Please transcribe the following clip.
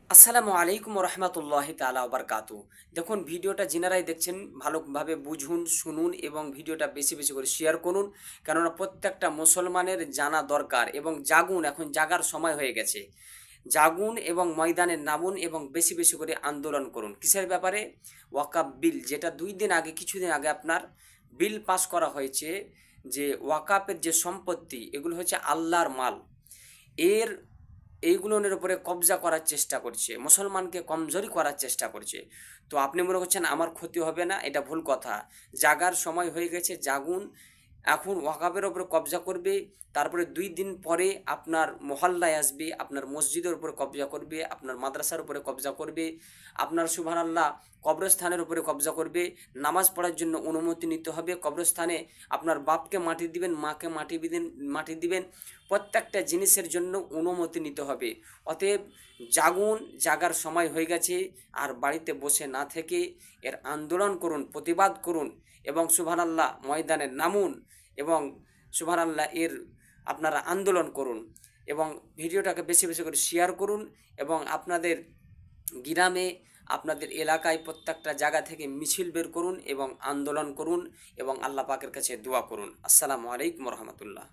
আসসালামু আলাইকুম রহমতুল্লাহি তাআলা ওয়া বারাকাতুহু। দেখুন, ভিডিওটা যিনারাই দেখছেন ভালোভাবে বুঝুন, শুনুন এবং ভিডিওটা বেশি বেশি করে শেয়ার করুন। কেননা প্রত্যেকটা মুসলমানের জানা দরকার এবং জাগুন, এখন জাগার সময় হয়ে গেছে। জাগুন এবং ময়দানে নামুন এবং বেশি বেশি করে আন্দোলন করুন। কিসের ব্যাপারে? ওয়াকাফ বিল, যেটা কিছুদিন আগে আপনার বিল পাস করা হয়েছে, যে ওয়াকাফের যে সম্পত্তি, এগুলো হচ্ছে আল্লাহর মাল। এর এইগুলোর উপরে কবজা করার চেষ্টা করছে, মুসলমানকে কমজোরি করার চেষ্টা করছে। তো আপনি মনে করছেন আমার ক্ষতি হবে না, এটা ভুল কথা। জাগার সময় হয়ে গেছে, জাগুন। এখন ওয়াকাবের ওপরে কবজা করবে, তারপরে ২ দিন পরে আপনার মহল্লায় আসবে, আপনার মসজিদের উপরে কবজা করবে, আপনার মাদ্রাসার উপরে কবজা করবে, আপনার সুবহানাল্লাহ কবরস্থানের উপরে কবজা করবে। নামাজ পড়ার জন্য অনুমতি নিতে হবে কবরস্থানে। আপনার বাপকে মাটি দিবেন, মাকে মাটি দিবেন, প্রত্যেকটা জিনিসের জন্য অনুমতি নিতে হবে। অতএব জাগুন, জাগার সময় হয়ে গেছে। আর বাড়িতে বসে না থেকে এর আন্দোলন করুন, প্রতিবাদ করুন এবং সুবহানাল্লাহ ময়দানে নামুন এবং সুবহানাল্লাহ এর আপনারা আন্দোলন করুন এবং ভিডিওটাকে বেশি বেশি করে শেয়ার করুন এবং আপনাদের গ্রামে, আপনাদের এলাকায় প্রত্যেকটা জায়গা থেকে মিছিল বের করুন এবং আন্দোলন করুন এবং আল্লাহ পাকের কাছে দোয়া করুন। আসসালামু আলাইকুম রহমতুল্লাহ।